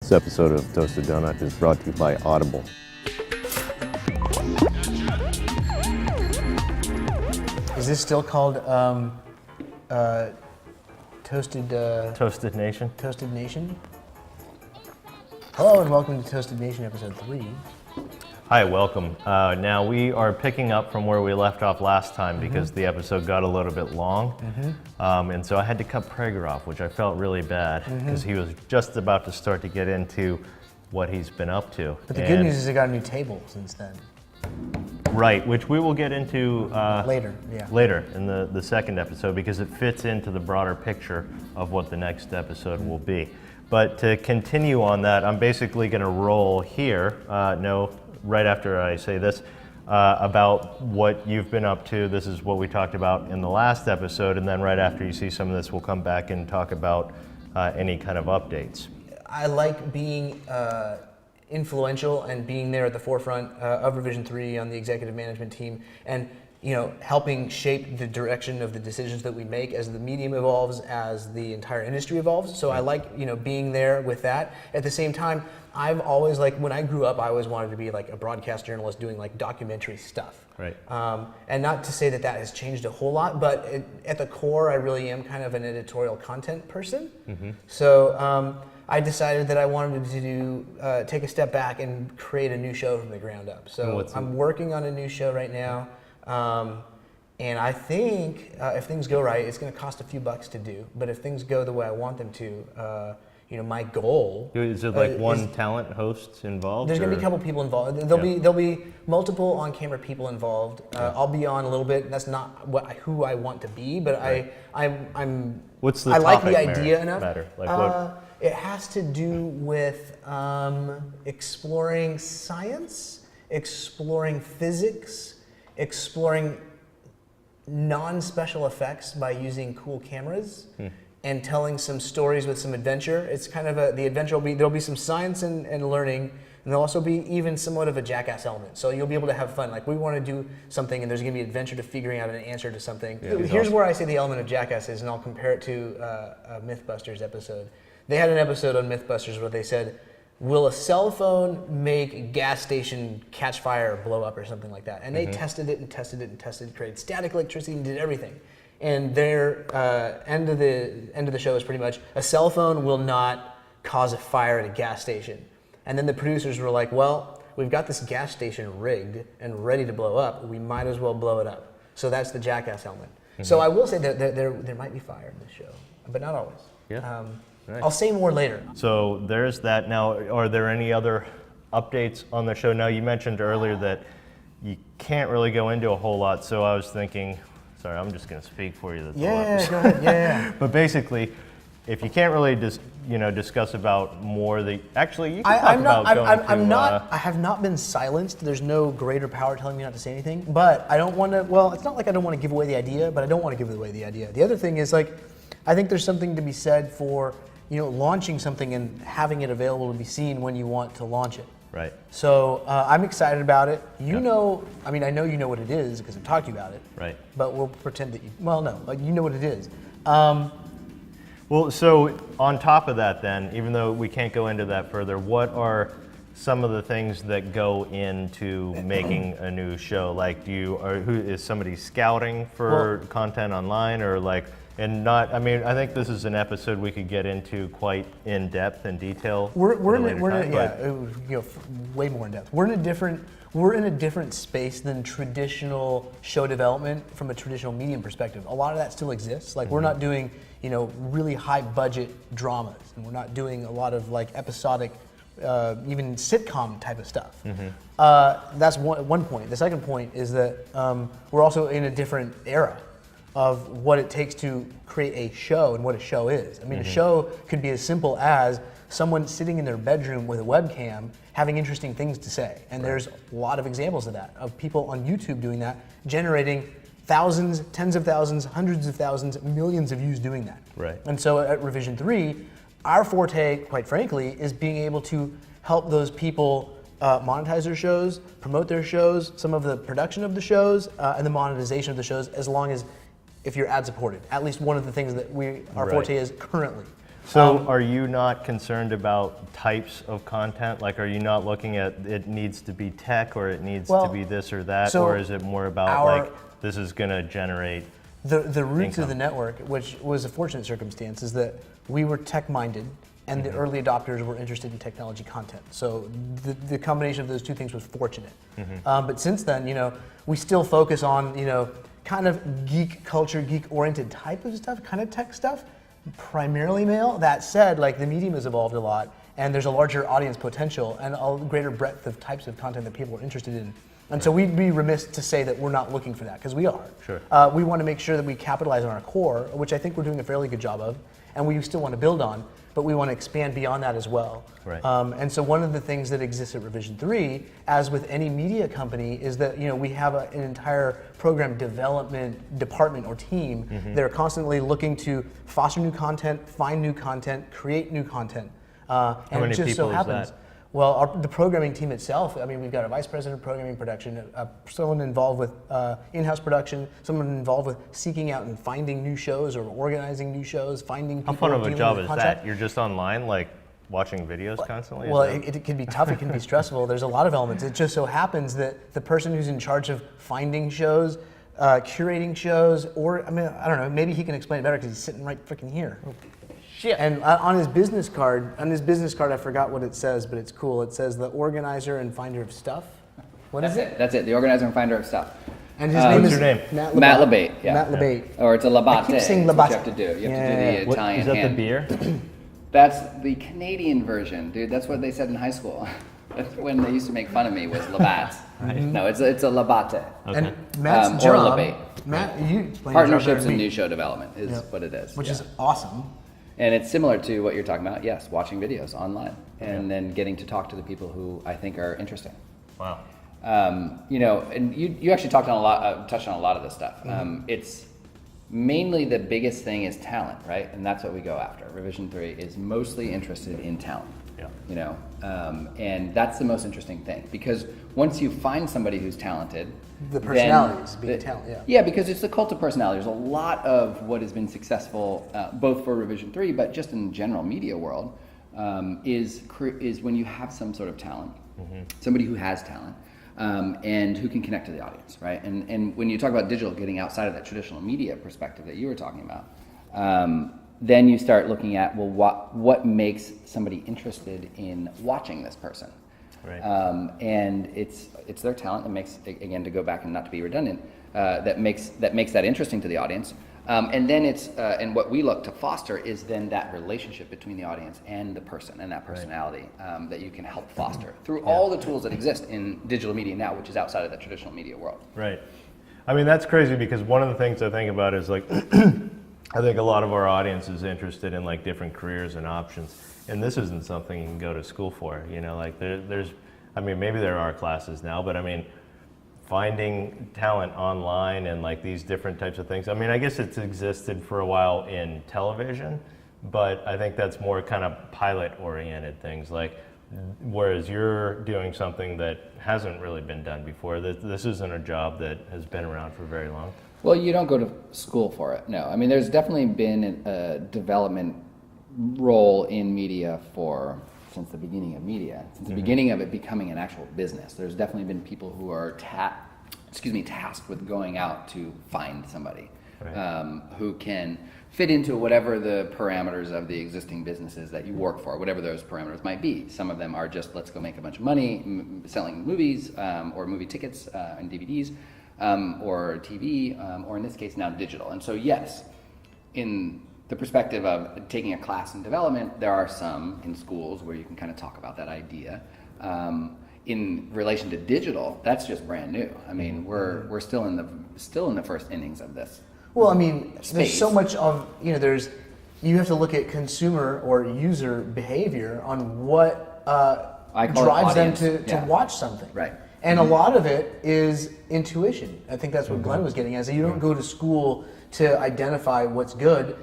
This episode of Toasted Donut is brought to you by Audible. Is this still called Toasted Nation? Toasted Nation? Hello and welcome to Toasted Nation episode 3. Hi, welcome. Now we are picking up from where we left off last time because the episode got a little bit long. And so I had to cut Prager off, which I felt really bad because he was just about to start to get into what he's been up to. But the good news is he got a new table since then. Right, which we will get into Later in the second episode because it fits into the broader picture of what the next episode will be. But to continue on that, I'm basically going to roll here, right after I say this, about what you've been up to. This is what we talked about in the last episode, and then right after you see some of this, we'll come back and talk about any kind of updates. I like being influential and being there at the forefront of Revision 3 on the executive management team, and helping shape the direction of the decisions that we make as the medium evolves, as the entire industry evolves. So I like being there with that. At the same time, I've always, when I grew up, I always wanted to be like a broadcast journalist doing documentary stuff. Right. And not to say that has changed a whole lot, but at the core, I really am kind of an editorial content person. So I decided that I wanted to take a step back and create a new show from the ground up. So I'm working on a new show right now. And I think if things go right, it's going to cost a few bucks to do. But if things go the way I want them to, my goal is it one talent host involved? There's going to be a couple people involved. There'll be multiple on-camera people involved. I'll be on a little bit. That's not who I want to be, but right. I'm. What's the I like topic the idea enough. Matter? What? It has to do with exploring science, exploring physics, exploring non-special effects by using cool cameras, and telling some stories with some adventure. It's kind of the adventure there'll be some science and learning, and there'll also be even somewhat of a Jackass element. So you'll be able to have fun. We want to do something, and there's going to be adventure to figuring out an answer to something. Yeah, here's where I say the element of Jackass is, and I'll compare it to a Mythbusters episode. They had an episode on Mythbusters where they said, will a cell phone make a gas station catch fire or blow up or something like that? And they tested it and tested it and tested it, created static electricity and did everything. And their end of the show is pretty much, a cell phone will not cause a fire at a gas station. And then the producers were like, well, we've got this gas station rigged and ready to blow up. We might as well blow it up. So that's the Jackass element. So I will say that there might be fire in this show, but not always. Yeah. Nice. I'll say more later. So there's that. Now, are there any other updates on the show? Now, you mentioned earlier that you can't really go into a whole lot, so I was thinking, sorry, I'm just going to speak for you. That's go ahead. Yeah. But basically, if you can't really discuss about more, actually you can talk about going to. I have not been silenced. There's no greater power telling me not to say anything. But I don't want to. Well, it's not like I don't want to give away the idea, but I don't want to give away the idea. The other thing is I think there's something to be said for launching something and having it available to be seen when you want to launch it. Right. So I'm excited about it. I know you know what it is because I've talked to you about it. Right. But we'll pretend that you know what it is. Well, so on top of that then, even though we can't go into that further, what are some of the things that go into making a new show? Who is somebody scouting for content online or I think this is an episode we could get into quite in depth and detail. We're way more in depth. We're in a different space than traditional show development from a traditional medium perspective. A lot of that still exists. We're not doing really high budget dramas, and we're not doing a lot of episodic, even sitcom type of stuff. That's one point. The second point is that we're also in a different era of what it takes to create a show and what a show is. A show could be as simple as someone sitting in their bedroom with a webcam having interesting things to say. And there's a lot of examples of that, of people on YouTube doing that, generating thousands, tens of thousands, hundreds of thousands, millions of views doing that. Right. And so at Revision 3, our forte, quite frankly, is being able to help those people monetize their shows, promote their shows, some of the production of the shows, and the monetization of the shows, as long as if you're ad supported. At least one of the things that our forte is currently. So are you not concerned about types of content? Like, are you not looking at it needs to be tech or it needs to be this or that? so Or is it more about like, this is going to generate the roots of income? the network, which was a fortunate circumstance, is that we were tech-minded and the early adopters were interested in technology content. So the combination of those two things was fortunate. But since then, we still focus on, kind of geek culture, geek-oriented type of stuff, kind of tech stuff, primarily male. That said, like the medium has evolved a lot and there's a larger audience potential and a greater breadth of types of content that people are interested in. And so we'd be remiss to say that we're not looking for that, because we are. Sure. We want to make sure that we capitalize on our core, which I think we're doing a fairly good job of, and we still want to build on, but we want to expand beyond that as well. Right. And so one of the things that exists at Revision 3, as with any media company, is that we have an entire program development department or team that are constantly looking to foster new content, find new content, create new content. How many it just people so is happens. that? Well, the programming team itself, we've got a vice president of programming production, someone involved with in-house production, someone involved with seeking out and finding new shows or organizing new shows, finding people. How fun of a dealing job with is contract. that? You're just online, like watching videos constantly? Well, Is that- it can be tough, it can be stressful. There's a lot of elements. It just so happens that the person who's in charge of finding shows, curating shows, or, I don't know, maybe he can explain it better because he's sitting right freaking here. Shit. And on his business card, I forgot what it says, but it's cool. It says the organizer and finder of stuff. What is it? That's it. The organizer and finder of stuff. And his name What's is your name? Matt Labate. Yeah. Matt Labate. Or it's a labatte. I keep saying That's what labatte. you have to do. You have Yeah. to do the What- Italian is that hand. the beer? That's the Canadian version, dude. That's what they said in high school. That's when they used to make fun of me was labatt. No, it's a labatte. Okay. And Matt's Or job, Labate. Matt, you explain your job better Partnerships than and me. new show development is Yep. what it is. Which yeah. is awesome. And it's similar to what you're talking about. Yes, watching videos online and then getting to talk to the people who I think are interesting. Wow. And you actually touched on a lot of this stuff. It's mainly the biggest thing is talent, right? And that's what we go after. Revision 3 is mostly interested in talent. Yeah. And that's the most interesting thing, because once you find somebody who's talented, The then personalities being talent, yeah. Yeah, because it's the cult of personality. There's a lot of what has been successful, both for Revision 3, but just in the general media world, is when you have some sort of talent, somebody who has talent, and who can connect to the audience, right? And when you talk about digital, getting outside of that traditional media perspective that you were talking about, then you start looking at, well, what makes somebody interested in watching this person? Right. And it's their talent that makes, again, to go back and not to be redundant, that makes that interesting to the audience. And then and what we look to foster is then that relationship between the audience and the person and that personality that you can help foster through all the tools that exist in digital media now, which is outside of the traditional media world. Right. That's crazy, because one of the things I think about is like, I think a lot of our audience is interested in like different careers and options, and this isn't something you can go to school for. Like there's, maybe there are classes now, but finding talent online and like these different types of things. I guess it's existed for a while in television, but I think that's more kind of pilot-oriented things. Like, whereas you're doing something that hasn't really been done before. This isn't a job that has been around for very long. Well, you don't go to school for it, no. There's definitely been a development role in media since the beginning of media, since the beginning of it becoming an actual business. There's definitely been people who are tasked with going out to find somebody who can fit into whatever the parameters of the existing businesses that you work for, whatever those parameters might be. Some of them are just, let's go make a bunch of money selling movies or movie tickets and DVDs or TV, or in this case now digital. And so yes, in the perspective of taking a class in development, there are some in schools where you can kind of talk about that idea. In relation to digital, that's just brand new. We're still in the first innings of this. Well, there's Space. so much of, you have to look at consumer or user behavior on what I call it drives them audience. to Yeah. watch something. Right. And a lot of it is intuition. I think that's what Glenn was getting at, is that you don't go to school to identify what's good.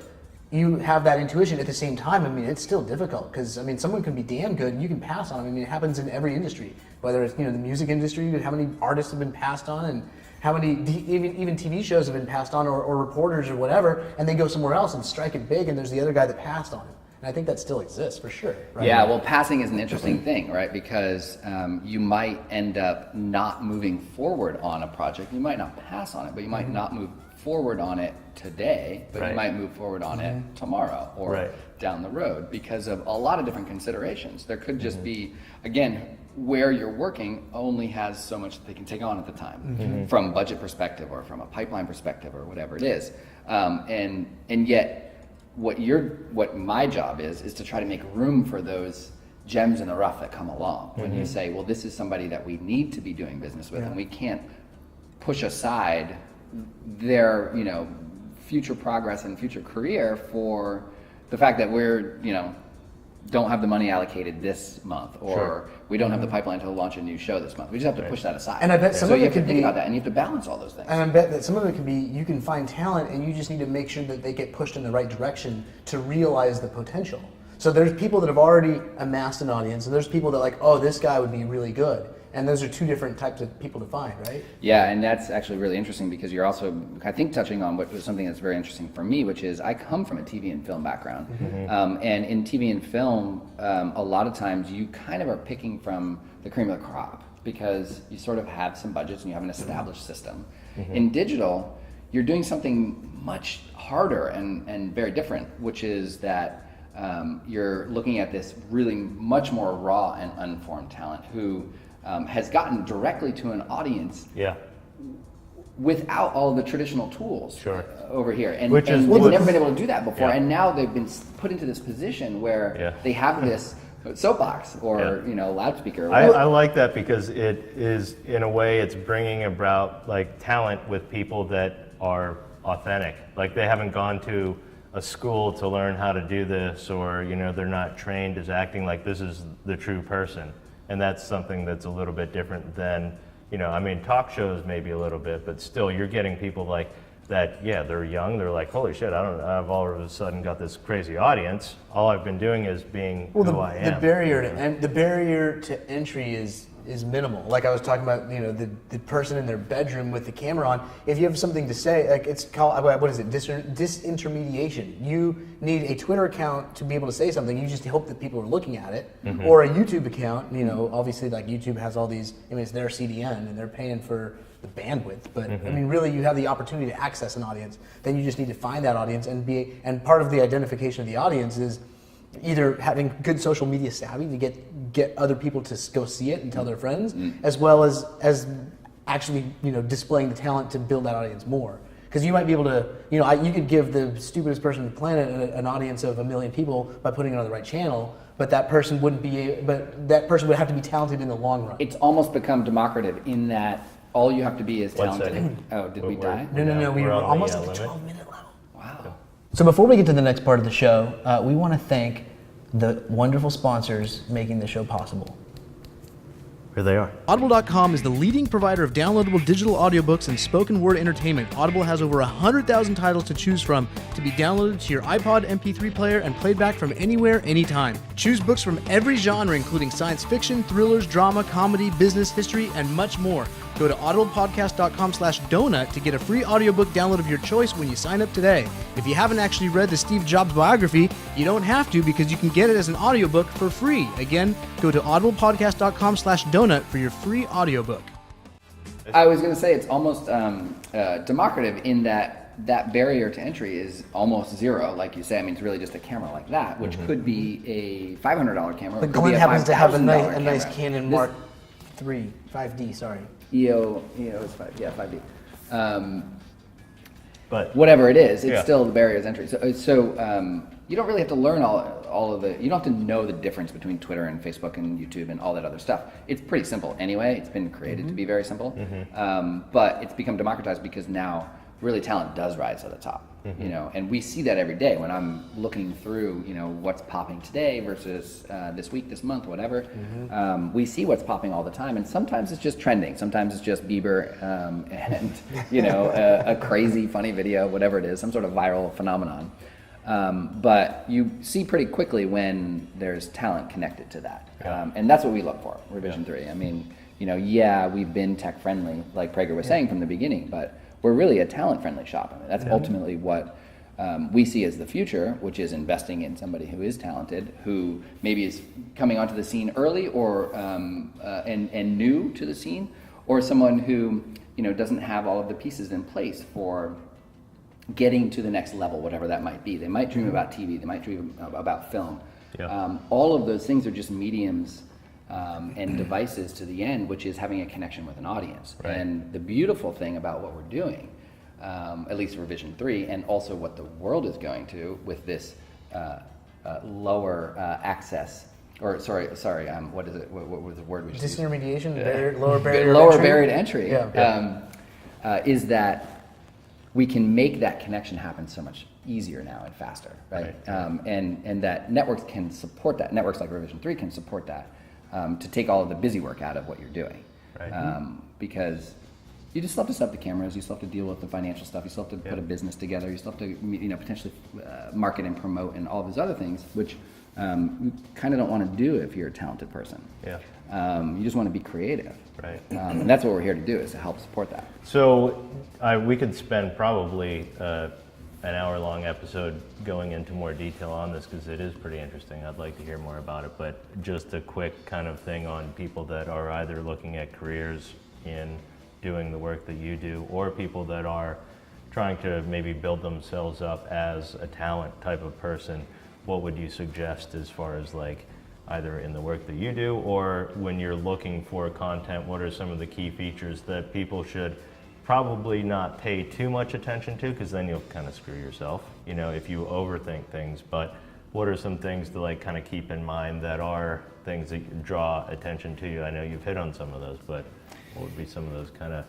You have that intuition. At the same time, it's still difficult, because someone can be damn good and you can pass on them. It happens in every industry, whether it's the music industry, how many artists have been passed on, and how many even TV shows have been passed on, or reporters or whatever, and they go somewhere else and strike it big, and there's the other guy that passed on it. And I think that still exists for sure. Right? Yeah, well, passing is an interesting thing, right? Because you might end up not moving forward on a project. You might not pass on it, but you might not move forward on it today, but you might move forward on it tomorrow or down the road because of a lot of different considerations. There could just be, again, where you're working only has so much that they can take on at the time from budget perspective or from a pipeline perspective or whatever it is. And yet what my job is to try to make room for those gems in the rough that come along. When you say, well, this is somebody that we need to be doing business with and we can't push aside their, future progress and future career for the fact that we're, don't have the money allocated this month, or we don't have the pipeline to launch a new show this month. We just have to push that aside. And I bet some so of you it have to could think be about that, and you have to balance all those things. And I bet that some of it can be you can find talent, and you just need to make sure that they get pushed in the right direction to realize the potential. So there's people that have already amassed an audience, and there's people that like, oh, this guy would be really good. And those are two different types of people to find, right? Yeah, and that's actually really interesting because you're also, I think, touching on what was something that's very interesting for me, which is I come from a TV and film background. And in TV and film, a lot of times you kind of are picking from the cream of the crop because you sort of have some budgets and you have an established system. In digital, you're doing something much harder and very different, which is that you're looking at this really much more raw and unformed talent who has gotten directly to an audience without all the traditional tools over here. And they've never been able to do that before. And now they've been put into this position where they have this soapbox or loudspeaker. I like that because it is, in a way, it's bringing about like talent with people that are authentic. Like they haven't gone to a school to learn how to do this, or they're not trained as acting. Like this is the true person. And that's something that's a little bit different than, talk shows maybe a little bit, but still you're getting people like that, they're young, they're like, holy shit, I've all of a sudden got this crazy audience. All I've been doing is being who I am. The barrier to entry is minimal. Like I was talking about, the person in their bedroom with the camera on. If you have something to say, like it's called, what is it? Disintermediation. You need a Twitter account to be able to say something. You just hope that people are looking at it, or a YouTube account. Obviously, like YouTube has all these. It's their CDN and they're paying for the bandwidth. But really, you have the opportunity to access an audience. Then you just need to find that audience and part of the identification of the audience is either having good social media savvy to get other people to go see it and tell their friends, as well as actually displaying the talent to build that audience more. Because you might be able to, you could give the stupidest person on the planet an audience of 1 million people by putting it on the right channel, but that person would have to be talented in the long run. It's almost become democratic in that all you have to be is talented. Oh, did we die? No, we were almost at the limit. 12-minute level. Wow. So before we get to the next part of the show, we want to thank the wonderful sponsors making the show possible. Here they are. Audible.com is the leading provider of downloadable digital audiobooks and spoken word entertainment. Audible has over 100,000 titles to choose from to be downloaded to your iPod MP3 player and played back from anywhere, anytime. Choose books from every genre, including science fiction, thrillers, drama, comedy, business, history, and much more. Go to audiblepodcast.com/donut to get a free audiobook download of your choice when you sign up today. If you haven't actually read the Steve Jobs biography, you don't have to because you can get it as an audiobook for free. Again, go to audiblepodcast.com/donut for your free audiobook. I was going to say it's almost democratic in that barrier to entry is almost zero, like you say. It's really just a camera like that, which could be a $500 camera. But could Glenn be a happens to have a $5,000 nice camera. Canon Mark III, 5D, sorry. EO is 5D. But whatever it is, it's still the barrier to entry. So you don't really have to learn all of the. You don't have to know the difference between Twitter and Facebook and YouTube and all that other stuff. It's pretty simple anyway. It's been created to be very simple, but it's become democratized because now really talent does rise to the top. And we see that every day when I'm looking through, what's popping today versus this week, this month, whatever. We see what's popping all the time, and sometimes it's just trending. Sometimes it's just Bieber and a crazy funny video, whatever it is, some sort of viral phenomenon. But you see pretty quickly when there's talent connected to that, and that's what we look for. Revision 3. We've been tech friendly, like Prager was saying from the beginning, but we're really a talent-friendly shop. That's ultimately what we see as the future, which is investing in somebody who is talented, who maybe is coming onto the scene early or and new to the scene, or someone who doesn't have all of the pieces in place for getting to the next level, whatever that might be. They might dream about TV, they might dream about film. Yeah. All of those things are just mediums and devices to the end, which is having a connection with an audience. Right. And the beautiful thing about what we're doing, at least for Vision 3, and also what the world is going to with this lower access, or sorry, what is it? What was the word we just used? Disintermediation, lower barrier Lower entry. buried entry. Yeah. Is that we can make that connection happen so much easier now and faster, right? And that networks can support that. Networks like Revision 3 can support that to take all of the busy work out of what you're doing. Right. Because you just still have to set up the cameras, you still have to deal with the financial stuff, you still have to put a business together, you still have to potentially market and promote and all of those other things, which you kind of don't want to do if you're a talented person. Yeah. You just want to be creative. Right. And that's what we're here to do, is to help support that. So we could spend probably an hour-long episode going into more detail on this because it is pretty interesting. I'd like to hear more about it, but just a quick kind of thing on people that are either looking at careers in doing the work that you do, or people that are trying to maybe build themselves up as a talent type of person. What would you suggest as far as like either in the work that you do or when you're looking for content, what are some of the key features that people should probably not pay too much attention to, because then you'll kind of screw yourself, if you overthink things. But what are some things to like kind of keep in mind that are things that draw attention to you? I know you've hit on some of those, but what would be some of those kind of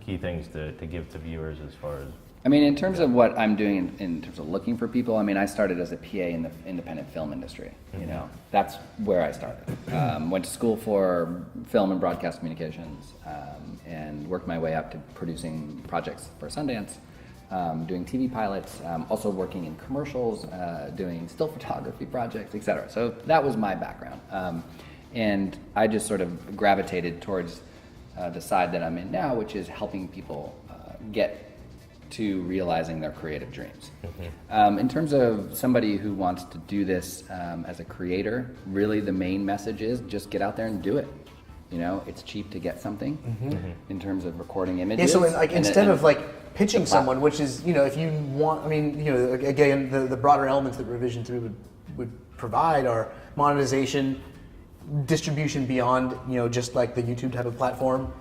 key things to give to viewers as far as? I mean, in terms of what I'm doing in terms of looking for people, I mean, I started as a PA in the independent film industry. That's where I started. Went to school for film and broadcast communications, and worked my way up to producing projects for Sundance, doing TV pilots, also working in commercials, doing still photography projects, etc. So that was my background, and I just sort of gravitated towards the side that I'm in now, which is helping people get to realizing their creative dreams. In terms of somebody who wants to do this as a creator, really the main message is just get out there and do it. It's cheap to get something in terms of recording images. Yeah, so instead of pitching someone, which is, if you want, again, the broader elements that Revision 3 would provide are monetization, distribution beyond, just like the YouTube type of platform,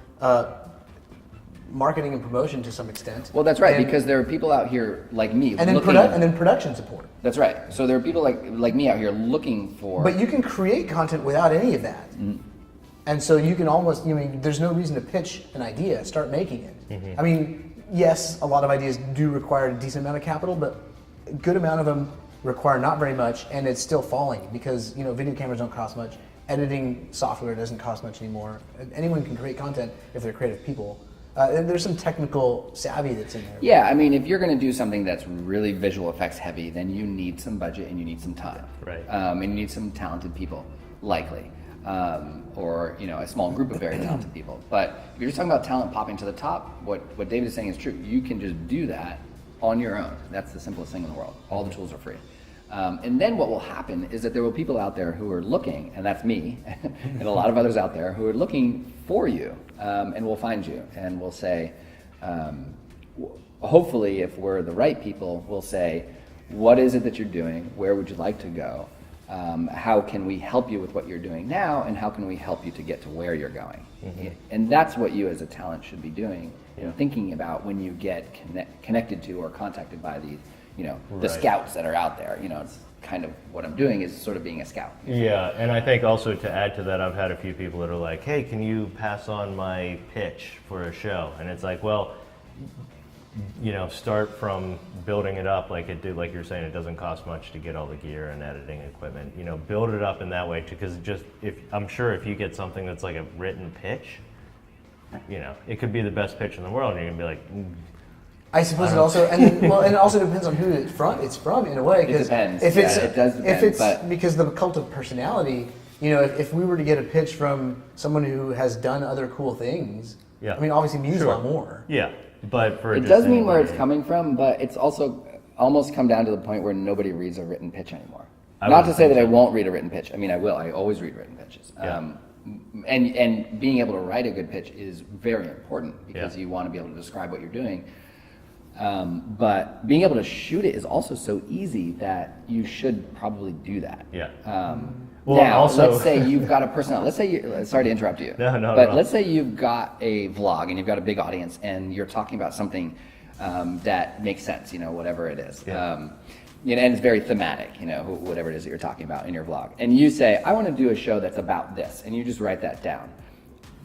marketing and promotion to some extent. Well, that's right, because there are people out here like me and then production support. That's right. So there are people like me out here looking for. But you can create content without any of that. And so you can almost, there's no reason to pitch an idea, start making it. I mean, yes, a lot of ideas do require a decent amount of capital, but a good amount of them require not very much, and it's still falling because, video cameras don't cost much. Editing software doesn't cost much anymore. Anyone can create content if they're creative people. And there's some technical savvy that's in there. Yeah, I mean, if you're going to do something that's really visual effects heavy, then you need some budget and you need some time. Right. And you need some talented people, likely. Or, a small group of very talented people. But if you're just talking about talent popping to the top, what David is saying is true. You can just do that on your own. That's the simplest thing in the world. All the tools are free. And then what will happen is that there will be people out there who are looking, and that's me, and a lot of others out there who are looking for you, and will find you, and will say, hopefully if we're the right people, we'll say, what is it that you're doing? Where would you like to go? How can we help you with what you're doing now, and how can we help you to get to where you're going? And that's what you as a talent should be doing, and thinking about when you get connected to or contacted by these, the scouts that are out there. It's kind of what I'm doing is sort of being a scout. Yeah, and I think also to add to that, I've had a few people that are like, hey, can you pass on my pitch for a show? And it's like, well, start from building it up like you're saying, it doesn't cost much to get all the gear and editing equipment. Build it up in that way, because I'm sure if you get something that's like a written pitch, it could be the best pitch in the world, and you're gonna be like, I suppose it also, and it also depends on who it's from in a way. It depends. If it's, it does depend, if it's because the cult of personality, if we were to get a pitch from someone who has done other cool things, Yeah. I mean, obviously means a lot more. yeah, but for it does mean where it's coming from, but it's also almost come down to the point where nobody reads a written pitch anymore. I Not to wouldn't say think that I so. won't read a written pitch. I mean, I will. I always read written pitches. Yeah. And being able to write a good pitch is very important because Yeah. you want to be able to describe what you're doing. But being able to shoot it is also so easy that you should probably do that. Yeah. Well, now, also- let's say you've got a personality. Let's say you, sorry to interrupt you. No, But no. let's say you've got a vlog and you've got a big audience and you're talking about something that makes sense, whatever it is. Yeah. And it's very thematic, whatever it is that you're talking about in your vlog. And you say, I want to do a show that's about this, and you just write that down.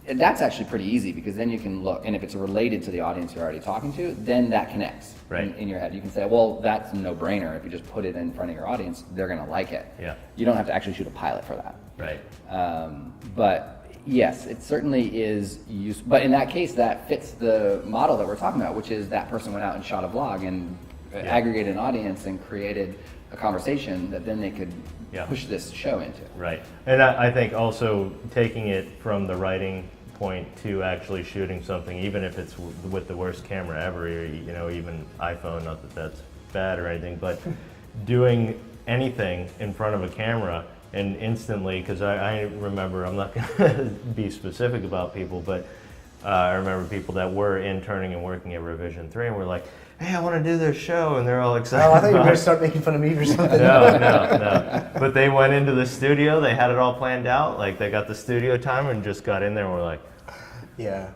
And that's actually pretty easy because then you can look, and if it's related to the audience you're already talking to, then that connects Right. in your head. You can say, well, that's a no-brainer. If you just put it in front of your audience, they're going to like it. Yeah. You don't have to actually shoot a pilot for that. Right. But yes, it certainly is useful. But in that case, that fits the model that we're talking about, which is that person went out and shot a vlog and aggregated an audience and created a conversation that then they could Yeah. push this show into. Right. And I think also taking it from the writing point to actually shooting something, even if it's with the worst camera ever, even iPhone, not that that's bad or anything, but doing anything in front of a camera and instantly, because I remember, I'm not going to be specific about people, but I remember people that were interning and working at Revision 3 and were like, hey, I want to do this show, and they're all excited. Oh, I thought you were about going it. to start making fun of me or something. No. But they went into the studio, they had it all planned out, like they got the studio time and just got in there and were like, Yeah.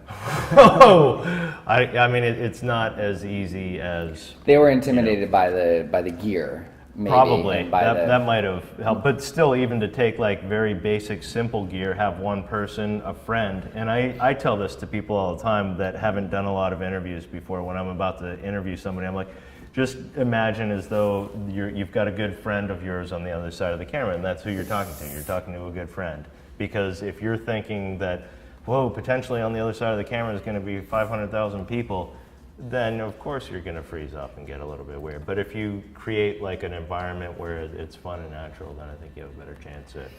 oh! I mean, it's not as easy as They were intimidated by the gear, maybe. probably. and by That might have helped. But still, even to take like very basic, simple gear, have one person, a friend, and I tell this to people all the time that haven't done a lot of interviews before. When I'm about to interview somebody, I'm like, just imagine as though you've got a good friend of yours on the other side of the camera, and that's who you're talking to. You're talking to a good friend. Because if you're thinking that, whoa, potentially on the other side of the camera is going to be 500,000 people, then of course you're going to freeze up and get a little bit weird. But if you create like an environment where it's fun and natural, then I think you have a better chance at.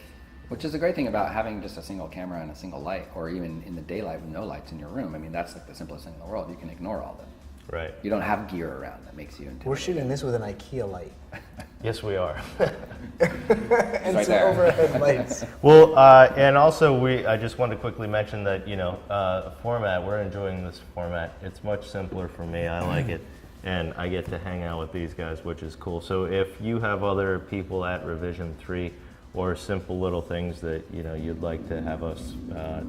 Which is the great thing about having just a single camera and a single light, or even in the daylight with no lights in your room. I mean, that's like the simplest thing in the world. You can ignore all of them. Right. You don't have gear around that makes you intimidated. We're shooting this with an IKEA light. Yes, we are. And right some there. overhead lights. Well, and also I just wanted to quickly mention that, format, we're enjoying this format. It's much simpler for me. I like it. And I get to hang out with these guys, which is cool. So if you have other people at Revision 3 or simple little things that, you'd like to have us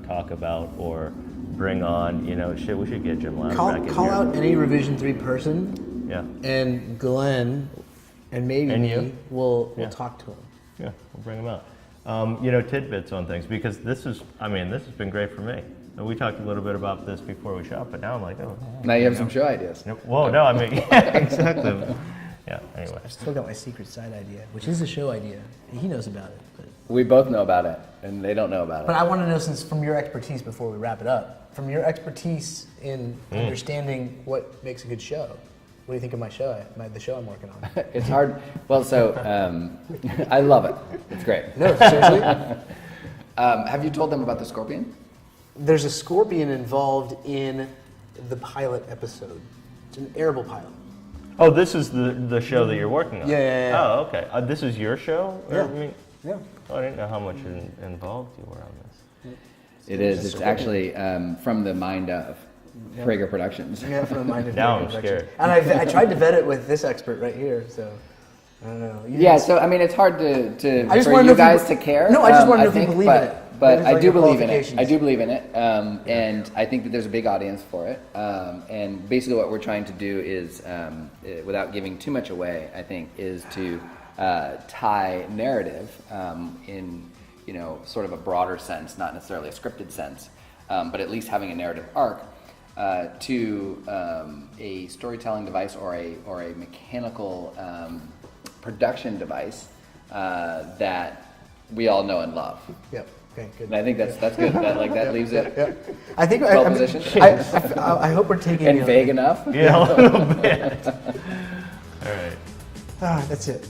talk about or bring on, we should get Jim Louder back in Call here. out any Revision 3 person, Yeah, and Glenn, and maybe And me, you. will Yeah. talk to him. yeah, we'll bring them out. Tidbits on things, because this has been great for me. And we talked a little bit about this before we shot, but now I'm like, oh. Now you have some show ideas. Whoa, no, I mean, yeah, exactly. Yeah, anyway. I've still got my secret side idea, which is a show idea. He knows about it. We both know about it, and they don't know about But it. I want to know, since from your expertise, before we wrap it up, from your expertise in understanding what makes a good show, what do you think of my show, the show I'm working on? It's hard. Well, so I love it. It's great. No, seriously? Have you told them about the scorpion? There's a scorpion involved in the pilot episode. It's an arable pilot. Oh, this is the show that you're working on? Yeah. Oh, okay. This is your show? Yeah. I didn't know how much involved you were on this. It is. It's actually from the mind of Prager Productions. Yeah, from the mind of Now Prager I'm Productions. scared. And I tried to vet it with this expert right here, so I don't know. Yeah, so I mean, it's hard to I just for wanna know you if you guys be- to care. No, I just wanna know if you think, believe but, in it. But There's I like do your believe in it. qualifications. I do believe in it, and I think that there's a big audience for it. And basically, what we're trying to do is, without giving too much away, I think, is to tie narrative in sort of a broader sense, not necessarily a scripted sense, but at least having a narrative arc. To a storytelling device or a mechanical production device that we all know and love. Yep. Okay, good. And I think that's good. That leaves it I think well I positioned hope we're taking and vague enough. Yeah, a little bit. All right. That's it.